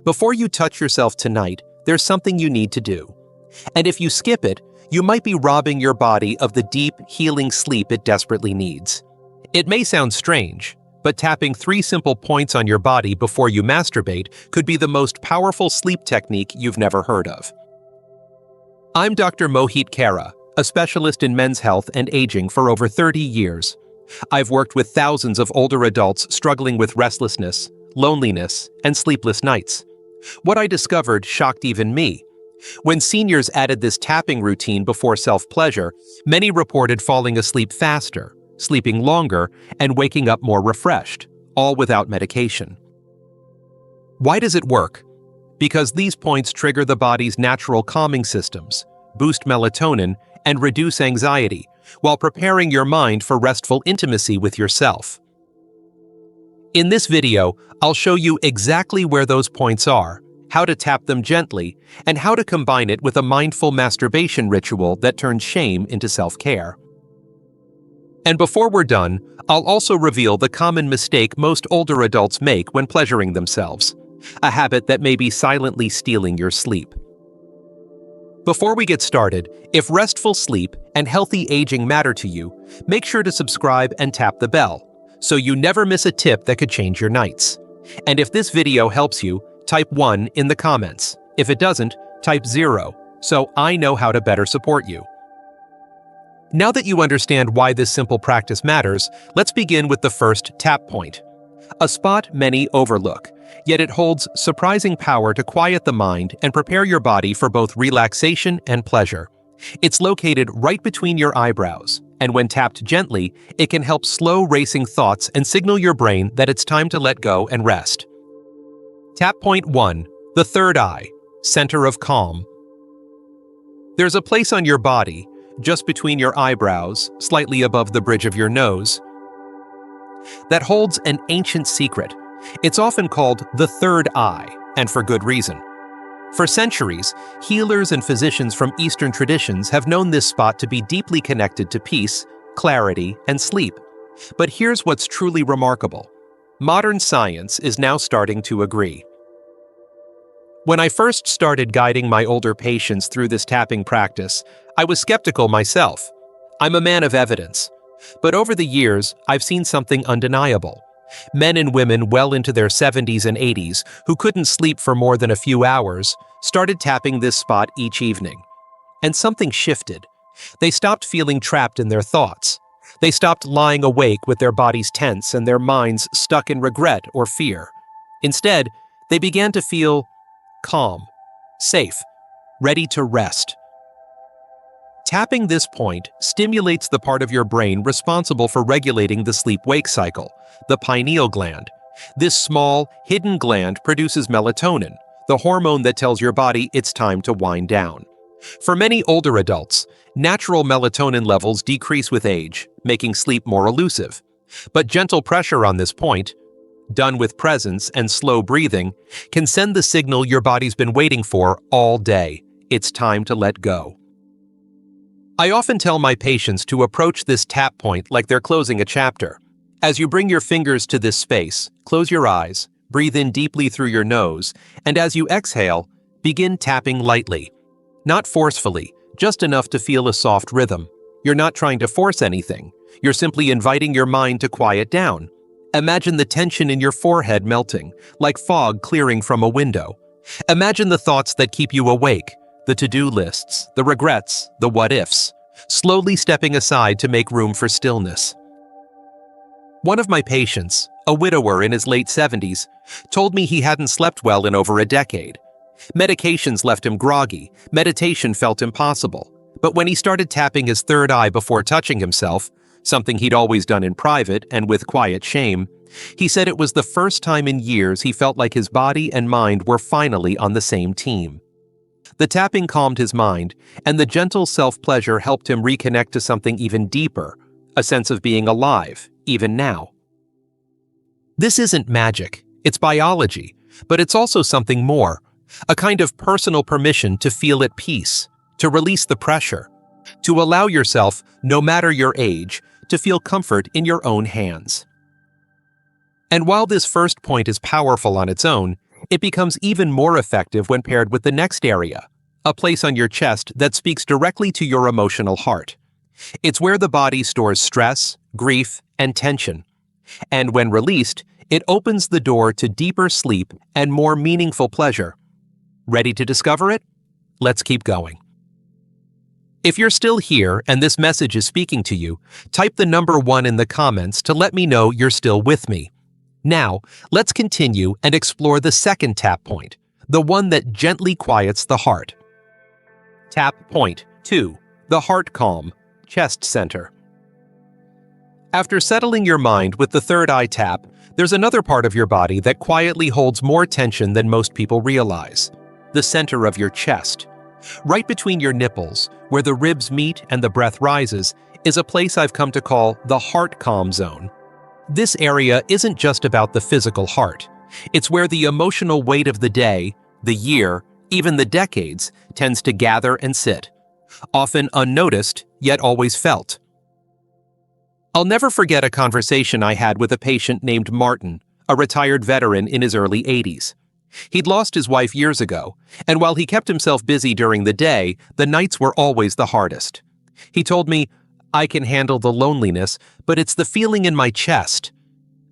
Before you touch yourself tonight, there's something you need to do. And if you skip it, you might be robbing your body of the deep, healing sleep it desperately needs. It may sound strange, but tapping 3 simple points on your body before you masturbate could be the most powerful sleep technique you've never heard of. I'm Dr. Mohit Kara, a specialist in men's health and aging for over 30 years. I've worked with thousands of older adults struggling with restlessness, loneliness, and sleepless nights. What I discovered shocked even me. When seniors added this tapping routine before self-pleasure, many reported falling asleep faster, sleeping longer, and waking up more refreshed, all without medication. Why does it work? Because these points trigger the body's natural calming systems, boost melatonin, and reduce anxiety, while preparing your mind for restful intimacy with yourself. In this video, I'll show you exactly where those points are, how to tap them gently, and how to combine it with a mindful masturbation ritual that turns shame into self-care. And before we're done, I'll also reveal the common mistake most older adults make when pleasuring themselves, a habit that may be silently stealing your sleep. Before we get started, if restful sleep and healthy aging matter to you, make sure to subscribe and tap the bell, so you never miss a tip that could change your nights. And if this video helps you, type 1 in the comments. If it doesn't, type 0, so I know how to better support you. Now that you understand why this simple practice matters, let's begin with the first tap point. A spot many overlook, yet it holds surprising power to quiet the mind and prepare your body for both relaxation and pleasure. It's located right between your eyebrows, and when tapped gently, it can help slow racing thoughts and signal your brain that it's time to let go and rest. Tap point 1, the third eye, center of calm. There's a place on your body, just between your eyebrows, slightly above the bridge of your nose, that holds an ancient secret. It's often called the third eye, and for good reason. For centuries, healers and physicians from Eastern traditions have known this spot to be deeply connected to peace, clarity, and sleep. But here's what's truly remarkable. Modern science is now starting to agree. When I first started guiding my older patients through this tapping practice, I was skeptical myself. I'm a man of evidence. But over the years, I've seen something undeniable. Men and women well into their 70s and 80s who couldn't sleep for more than a few hours started tapping this spot each evening. And something shifted. They stopped feeling trapped in their thoughts. They stopped lying awake with their bodies tense and their minds stuck in regret or fear. Instead, they began to feel calm, safe, ready to rest. Tapping this point stimulates the part of your brain responsible for regulating the sleep-wake cycle, the pineal gland. This small, hidden gland produces melatonin, the hormone that tells your body it's time to wind down. For many older adults, natural melatonin levels decrease with age, making sleep more elusive. But gentle pressure on this point, done with presence and slow breathing, can send the signal your body's been waiting for all day. It's time to let go. I often tell my patients to approach this tap point like they're closing a chapter. As you bring your fingers to this space, close your eyes, breathe in deeply through your nose, and as you exhale, begin tapping lightly. Not forcefully, just enough to feel a soft rhythm. You're not trying to force anything. You're simply inviting your mind to quiet down. Imagine the tension in your forehead melting, like fog clearing from a window. Imagine the thoughts that keep you awake, the to-do lists, the regrets, the what-ifs, slowly stepping aside to make room for stillness. One of my patients, a widower in his late 70s, told me he hadn't slept well in over a decade. Medications left him groggy, meditation felt impossible. But when he started tapping his third eye before touching himself, something he'd always done in private and with quiet shame, he said it was the first time in years he felt like his body and mind were finally on the same team. The tapping calmed his mind, and the gentle self-pleasure helped him reconnect to something even deeper, a sense of being alive, even now. This isn't magic, it's biology, but it's also something more, a kind of personal permission to feel at peace, to release the pressure, to allow yourself, no matter your age, to feel comfort in your own hands. And while this first point is powerful on its own, It becomes even more effective when paired with the next area, a place on your chest that speaks directly to your emotional heart. It's where the body stores stress, grief, and tension. And when released, it opens the door to deeper sleep and more meaningful pleasure. Ready to discover it? Let's keep going. If you're still here and this message is speaking to you, type the number 1 in the comments to let me know you're still with me. Now, let's continue and explore the second tap point, the one that gently quiets the heart. Tap point 2, the heart calm, chest center. After settling your mind with the third eye tap, there's another part of your body that quietly holds more tension than most people realize. The center of your chest. Right between your nipples, where the ribs meet and the breath rises, is a place I've come to call the heart calm zone. This area isn't just about the physical heart. It's where the emotional weight of the day, the year, even the decades, tends to gather and sit. Often unnoticed, yet always felt. I'll never forget a conversation I had with a patient named Martin, a retired veteran in his early 80s. He'd lost his wife years ago, and while he kept himself busy during the day, the nights were always the hardest. He told me, "I can handle the loneliness, but it's the feeling in my chest,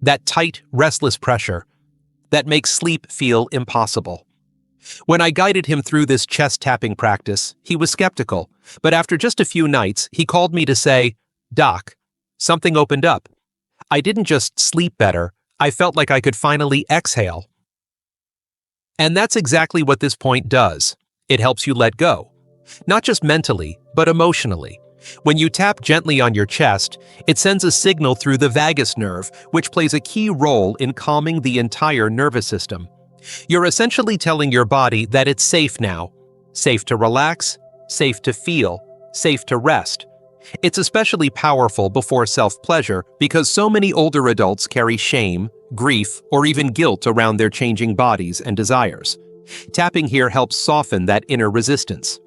that tight, restless pressure, that makes sleep feel impossible." When I guided him through this chest-tapping practice, he was skeptical, but after just a few nights, he called me to say, "Doc, something opened up. I didn't just sleep better, I felt like I could finally exhale." And that's exactly what this point does. It helps you let go. Not just mentally, but emotionally. When you tap gently on your chest, it sends a signal through the vagus nerve, which plays a key role in calming the entire nervous system. You're essentially telling your body that it's safe now. Safe to relax, safe to feel, safe to rest. It's especially powerful before self-pleasure because so many older adults carry shame, grief, or even guilt around their changing bodies and desires. Tapping here helps soften that inner resistance.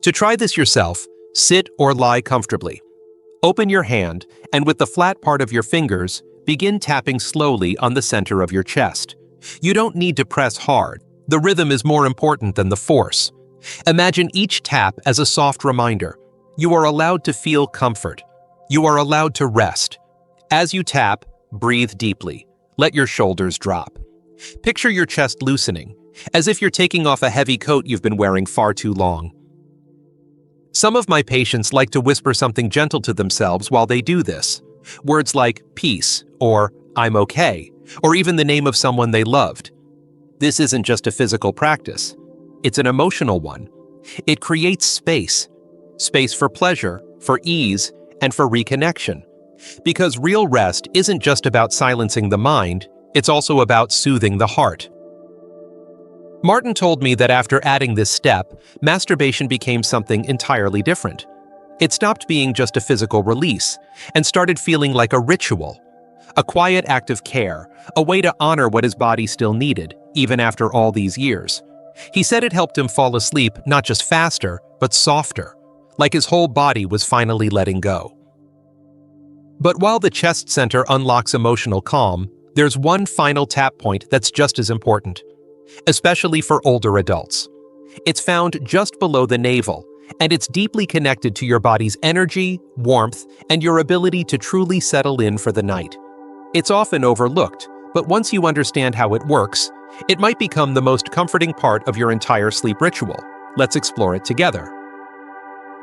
To try this yourself, sit or lie comfortably. Open your hand, and with the flat part of your fingers, begin tapping slowly on the center of your chest. You don't need to press hard. The rhythm is more important than the force. Imagine each tap as a soft reminder. You are allowed to feel comfort. You are allowed to rest. As you tap, breathe deeply. Let your shoulders drop. Picture your chest loosening, as if you're taking off a heavy coat you've been wearing far too long. Some of my patients like to whisper something gentle to themselves while they do this. Words like peace, or I'm okay, or even the name of someone they loved. This isn't just a physical practice. It's an emotional one. It creates space. Space for pleasure, for ease, and for reconnection. Because real rest isn't just about silencing the mind, it's also about soothing the heart. Martin told me that after adding this step, masturbation became something entirely different. It stopped being just a physical release and started feeling like a ritual, a quiet act of care, a way to honor what his body still needed, even after all these years. He said it helped him fall asleep not just faster, but softer, like his whole body was finally letting go. But while the chest center unlocks emotional calm, there's one final tap point that's just as important, especially for older adults. It's found just below the navel, and it's deeply connected to your body's energy, warmth, and your ability to truly settle in for the night. It's often overlooked, but once you understand how it works, it might become the most comforting part of your entire sleep ritual. Let's explore it together.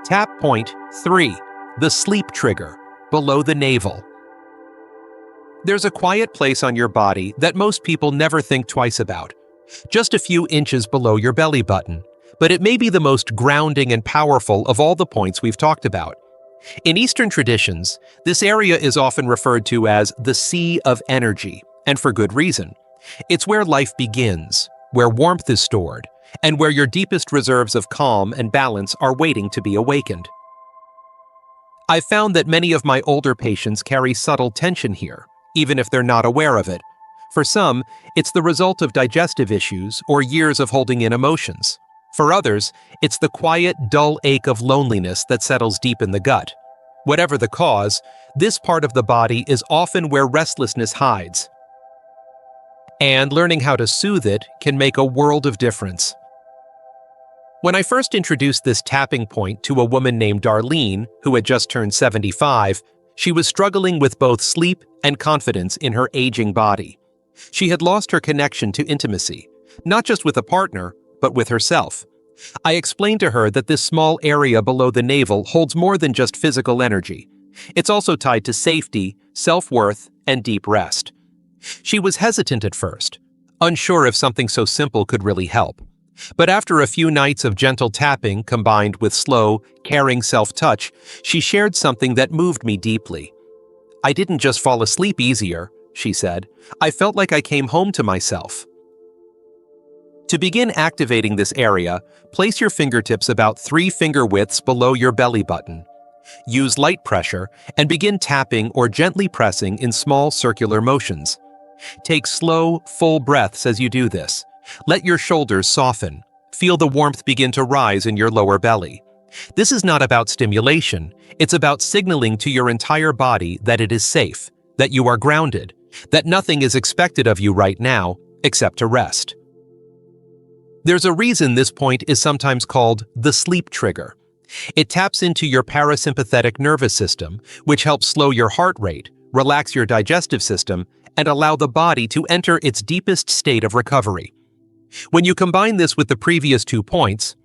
Tap point 3, the sleep trigger, below the navel. There's a quiet place on your body that most people never think twice about, just a few inches below your belly button, but it may be the most grounding and powerful of all the points we've talked about. In Eastern traditions, this area is often referred to as the sea of energy, and for good reason. It's where life begins, where warmth is stored, and where your deepest reserves of calm and balance are waiting to be awakened. I've found that many of my older patients carry subtle tension here, even if they're not aware of it. For some, it's the result of digestive issues or years of holding in emotions. For others, it's the quiet, dull ache of loneliness that settles deep in the gut. Whatever the cause, this part of the body is often where restlessness hides. And learning how to soothe it can make a world of difference. When I first introduced this tapping point to a woman named Darlene, who had just turned 75, she was struggling with both sleep and confidence in her aging body. She had lost her connection to intimacy, not just with a partner, but with herself. I explained to her that this small area below the navel holds more than just physical energy. It's also tied to safety, self-worth, and deep rest. She was hesitant at first, unsure if something so simple could really help. But after a few nights of gentle tapping combined with slow, caring self-touch, she shared something that moved me deeply. "I didn't just fall asleep easier," she said. "I felt like I came home to myself." To begin activating this area, place your fingertips about 3 finger widths below your belly button. Use light pressure and begin tapping or gently pressing in small circular motions. Take slow, full breaths as you do this. Let your shoulders soften. Feel the warmth begin to rise in your lower belly. This is not about stimulation. It's about signaling to your entire body that it is safe, that you are grounded, that nothing is expected of you right now except to rest. There's a reason this point is sometimes called the sleep trigger. It taps into your parasympathetic nervous system, which helps slow your heart rate, relax your digestive system, and allow the body to enter its deepest state of recovery. When you combine this with the previous 2 points,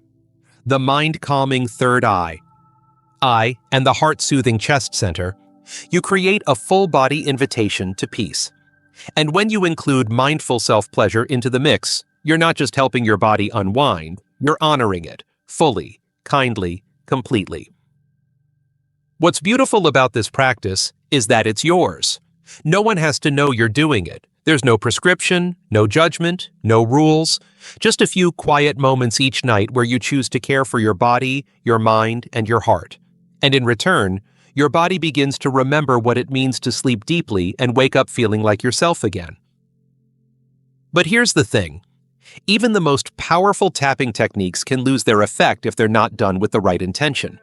the mind-calming third eye, and the heart-soothing chest center, you create a full-body invitation to peace. And when you include mindful self-pleasure into the mix, you're not just helping your body unwind, you're honoring it, fully, kindly, completely. What's beautiful about this practice is that it's yours. No one has to know you're doing it. There's no prescription, no judgment, no rules, just a few quiet moments each night where you choose to care for your body, your mind, and your heart. And in return, your body begins to remember what it means to sleep deeply and wake up feeling like yourself again. But here's the thing. Even the most powerful tapping techniques can lose their effect if they're not done with the right intention.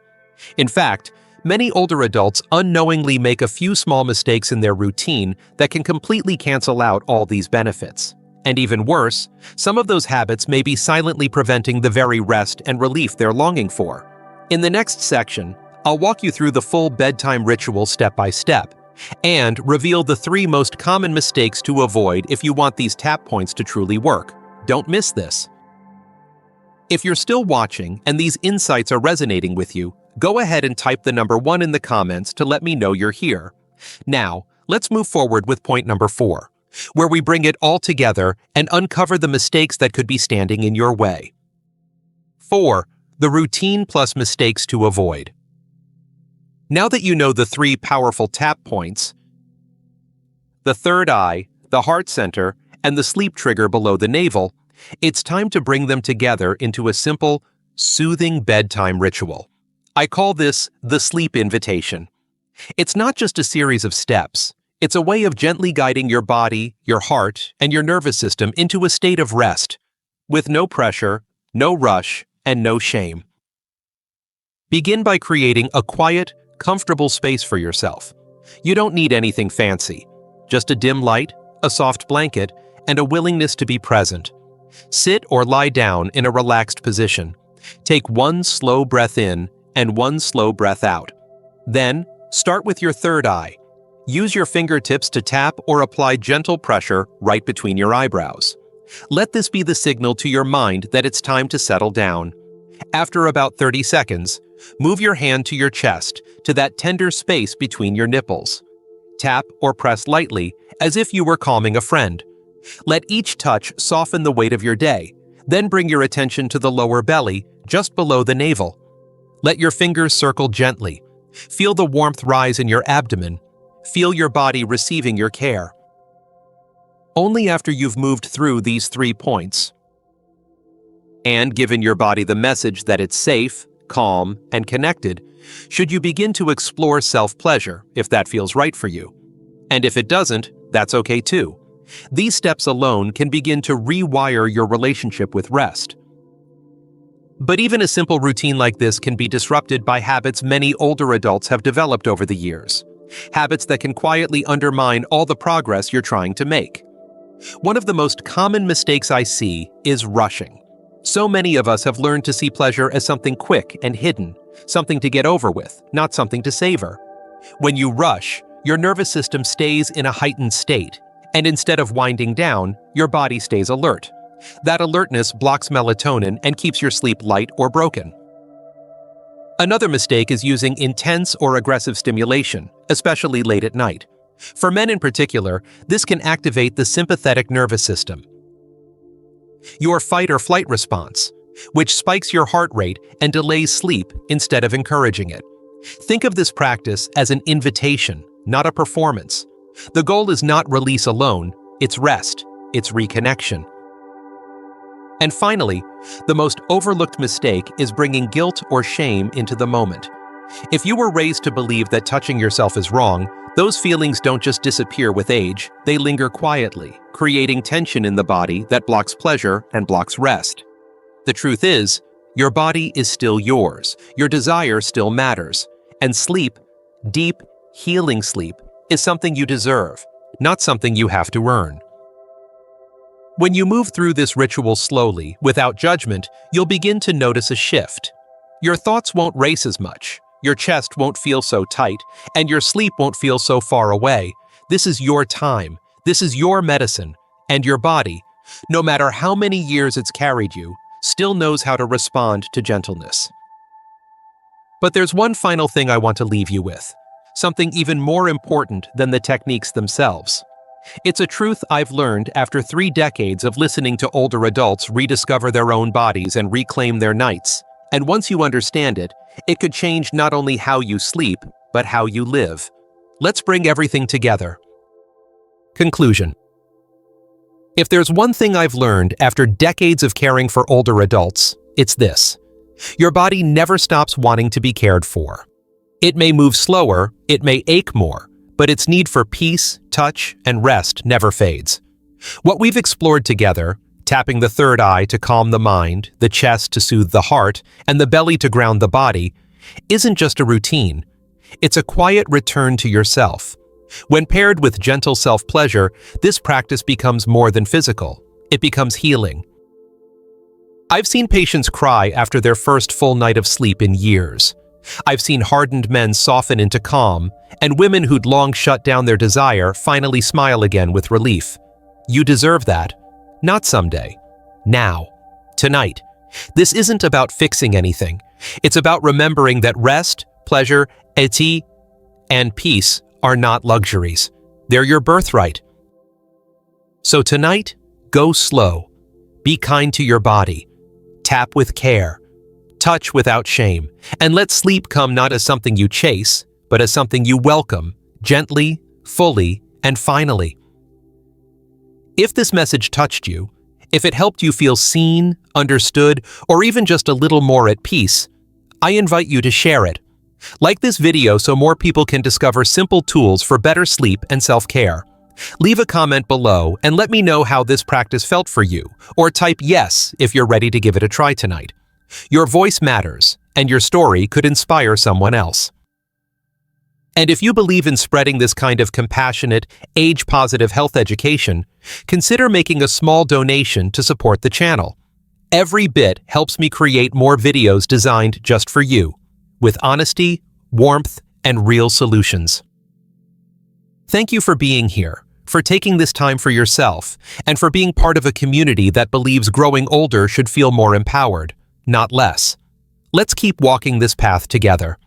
In fact, many older adults unknowingly make a few small mistakes in their routine that can completely cancel out all these benefits. And even worse, some of those habits may be silently preventing the very rest and relief they're longing for. In the next section, I'll walk you through the full bedtime ritual step by step, and reveal the 3 most common mistakes to avoid if you want these tap points to truly work. Don't miss this. If you're still watching and these insights are resonating with you, go ahead and type the number 1 in the comments to let me know you're here. Now, let's move forward with point number 4, where we bring it all together and uncover the mistakes that could be standing in your way. 4. The routine plus mistakes to avoid. Now that you know the 3 powerful tap points, the third eye, the heart center, and the sleep trigger below the navel, it's time to bring them together into a simple, soothing bedtime ritual. I call this the sleep invitation. It's not just a series of steps. It's a way of gently guiding your body, your heart, and your nervous system into a state of rest, with no pressure, no rush, and no shame. Begin by creating a quiet, comfortable space for yourself. You don't need anything fancy, just a dim light, a soft blanket, and a willingness to be present. Sit or lie down in a relaxed position. Take 1 slow breath in and 1 slow breath out. Then, start with your third eye. Use your fingertips to tap or apply gentle pressure right between your eyebrows. Let this be the signal to your mind that it's time to settle down. After about 30 seconds, move your hand to your chest, to that tender space between your nipples. Tap or press lightly, as if you were calming a friend. Let each touch soften the weight of your day, then bring your attention to the lower belly, just below the navel. Let your fingers circle gently. Feel the warmth rise in your abdomen. Feel your body receiving your care. Only after you've moved through these 3 points, and given your body the message that it's safe, calm, and connected, should you begin to explore self-pleasure if that feels right for you. And if it doesn't, that's okay too. These steps alone can begin to rewire your relationship with rest. But even a simple routine like this can be disrupted by habits many older adults have developed over the years. Habits that can quietly undermine all the progress you're trying to make. One of the most common mistakes I see is rushing. So many of us have learned to see pleasure as something quick and hidden, something to get over with, not something to savor. When you rush, your nervous system stays in a heightened state, and instead of winding down, your body stays alert. That alertness blocks melatonin and keeps your sleep light or broken. Another mistake is using intense or aggressive stimulation, especially late at night. For men in particular, this can activate the sympathetic nervous system, your fight or flight response, which spikes your heart rate and delays sleep instead of encouraging it. Think of this practice as an invitation, not a performance. The goal is not release alone, it's rest, it's reconnection. And finally, the most overlooked mistake is bringing guilt or shame into the moment. If you were raised to believe that touching yourself is wrong, those feelings don't just disappear with age, they linger quietly, creating tension in the body that blocks pleasure and blocks rest. The truth is, your body is still yours, your desire still matters, and sleep, deep, healing sleep, is something you deserve, not something you have to earn. When you move through this ritual slowly, without judgment, you'll begin to notice a shift. Your thoughts won't race as much, your chest won't feel so tight, and your sleep won't feel so far away. This is your time, this is your medicine, and your body, no matter how many years it's carried you, still knows how to respond to gentleness. But there's one final thing I want to leave you with, something even more important than the techniques themselves. It's a truth I've learned after 3 decades of listening to older adults rediscover their own bodies and reclaim their nights. And once you understand it, it could change not only how you sleep, but how you live. Let's bring everything together. Conclusion. If there's one thing I've learned after decades of caring for older adults, it's this. Your body never stops wanting to be cared for. It may move slower, it may ache more, but its need for peace, touch, and rest never fades. What we've explored together, tapping the third eye to calm the mind, the chest to soothe the heart, and the belly to ground the body, isn't just a routine. It's a quiet return to yourself. When paired with gentle self-pleasure, this practice becomes more than physical. It becomes healing. I've seen patients cry after their first full night of sleep in years. I've seen hardened men soften into calm, and women who'd long shut down their desire finally smile again with relief. You deserve that. Not someday. Now. Tonight. This isn't about fixing anything. It's about remembering that rest, pleasure, eti, and peace are not luxuries. They're your birthright. So tonight, go slow. Be kind to your body. Tap with care. Touch without shame. And let sleep come not as something you chase, but as something you welcome, gently, fully, and finally. If this message touched you, if it helped you feel seen, understood, or even just a little more at peace, I invite you to share it. Like this video so more people can discover simple tools for better sleep and self-care. Leave a comment below and let me know how this practice felt for you, or type yes if you're ready to give it a try tonight. Your voice matters, and your story could inspire someone else. And if you believe in spreading this kind of compassionate, age-positive health education, consider making a small donation to support the channel. Every bit helps me create more videos designed just for you, with honesty, warmth, and real solutions. Thank you for being here, for taking this time for yourself, and for being part of a community that believes growing older should feel more empowered, not less. Let's keep walking this path together.